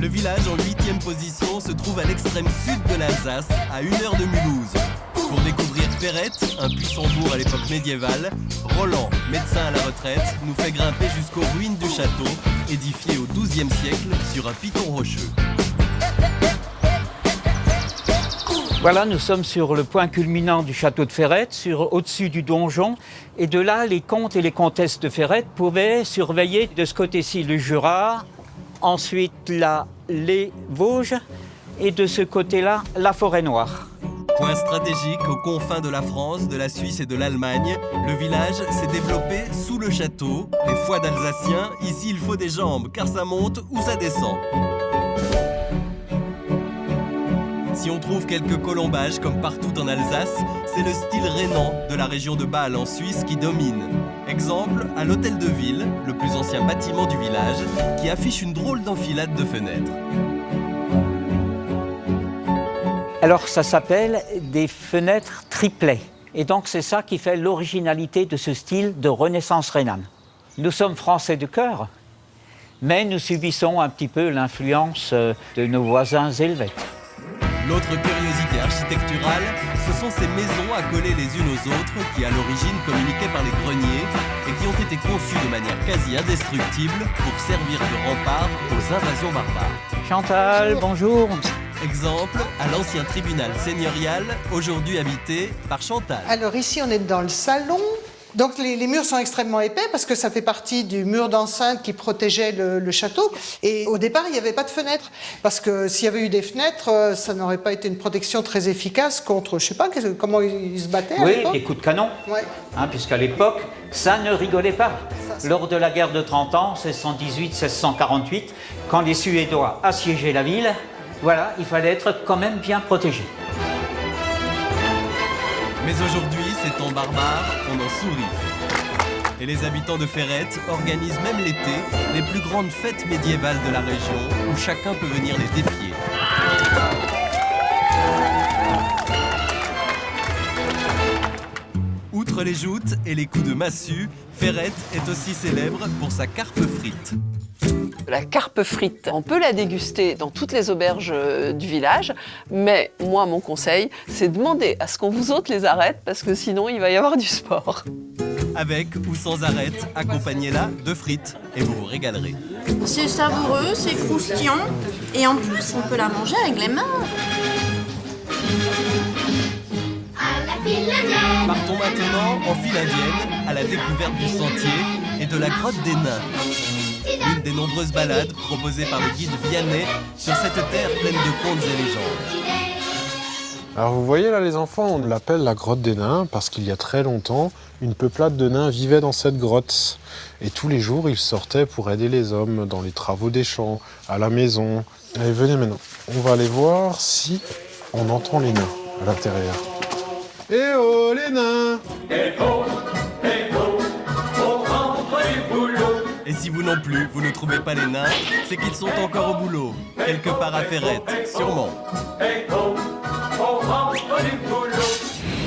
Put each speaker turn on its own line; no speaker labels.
Le village en 8e position se trouve à l'extrême sud de l'Alsace, à 1 heure de Mulhouse. Pour découvrir Ferrette, un puissant bourg à l'époque médiévale, Roland, médecin à la retraite, nous fait grimper jusqu'aux ruines du château, édifié au XIIe siècle sur un piton rocheux.
Voilà, nous sommes sur le point culminant du château de Ferrette, au-dessus du donjon. Et de là, les comtes et les comtesses de Ferrette pouvaient surveiller de ce côté-ci le Jura, ensuite là, les Vosges, et de ce côté-là, la Forêt-Noire.
Point stratégique aux confins de la France, de la Suisse et de l'Allemagne, le village s'est développé sous le château. Les foies d'Alsaciens, ici il faut des jambes, car ça monte ou ça descend. Si on trouve quelques colombages comme partout en Alsace, c'est le style rhénan de la région de Bâle en Suisse qui domine. Exemple, à l'hôtel de ville, le plus ancien bâtiment du village, qui affiche une drôle d'enfilade de fenêtres.
Alors ça s'appelle des fenêtres triplets. Et donc c'est ça qui fait l'originalité de ce style de Renaissance rhénane. Nous sommes français de cœur, mais nous subissons un petit peu l'influence de nos voisins helvètes.
L'autre curiosité architecturale, ce sont ces maisons accolées les unes aux autres qui à l'origine communiquaient par les greniers et qui ont été conçues de manière quasi indestructible pour servir de rempart aux invasions barbares.
Chantal, bonjour.
Exemple, à l'ancien tribunal seigneurial, aujourd'hui habité par Chantal.
Alors ici on est dans le salon. Donc les murs sont extrêmement épais parce que ça fait partie du mur d'enceinte qui protégeait le château. Et au départ, il n'y avait pas de fenêtres. Parce que s'il y avait eu des fenêtres, ça n'aurait pas été une protection très efficace contre, je ne sais pas, comment ils se battaient à l'époque.
Oui, des coups de canon.
Ouais.
Puisqu'à l'époque, ça ne rigolait pas. Lors de la guerre de 30 ans, 1618-1648, quand les Suédois assiégeaient la ville, voilà, il fallait être quand même bien protégé.
Mais aujourd'hui, ces temps barbares, on en sourit. Et les habitants de Ferrette organisent même l'été les plus grandes fêtes médiévales de la région où chacun peut venir les défier. Outre les joutes et les coups de massue, Ferrette est aussi célèbre pour sa carpe frite.
La carpe frite, on peut la déguster dans toutes les auberges du village, mais moi, mon conseil, c'est de demander à ce qu'on vous ôte les arêtes, parce que sinon, il va y avoir du sport.
Avec ou sans arêtes, accompagnez-la de frites et vous vous régalerez.
C'est savoureux, c'est croustillant, et en plus, on peut la manger avec les mains.
Partons maintenant en file indienne à la découverte du sentier et de la grotte des nains. L'une des nombreuses balades proposées par le guide Vianney sur cette terre pleine de contes et légendes.
Alors vous voyez là les enfants, on l'appelle la grotte des nains parce qu'il y a très longtemps, une peuplade de nains vivait dans cette grotte. Et tous les jours, ils sortaient pour aider les hommes dans les travaux des champs, à la maison. Allez, venez maintenant. On va aller voir si on entend les nains à l'intérieur. Eh oh les nains!
Eh oh, on rentre du boulot.
Et si vous non plus, vous ne trouvez pas les nains, c'est qu'ils sont encore au boulot, quelque part à Ferrette, sûrement.
Eh oh, on rentre du boulot.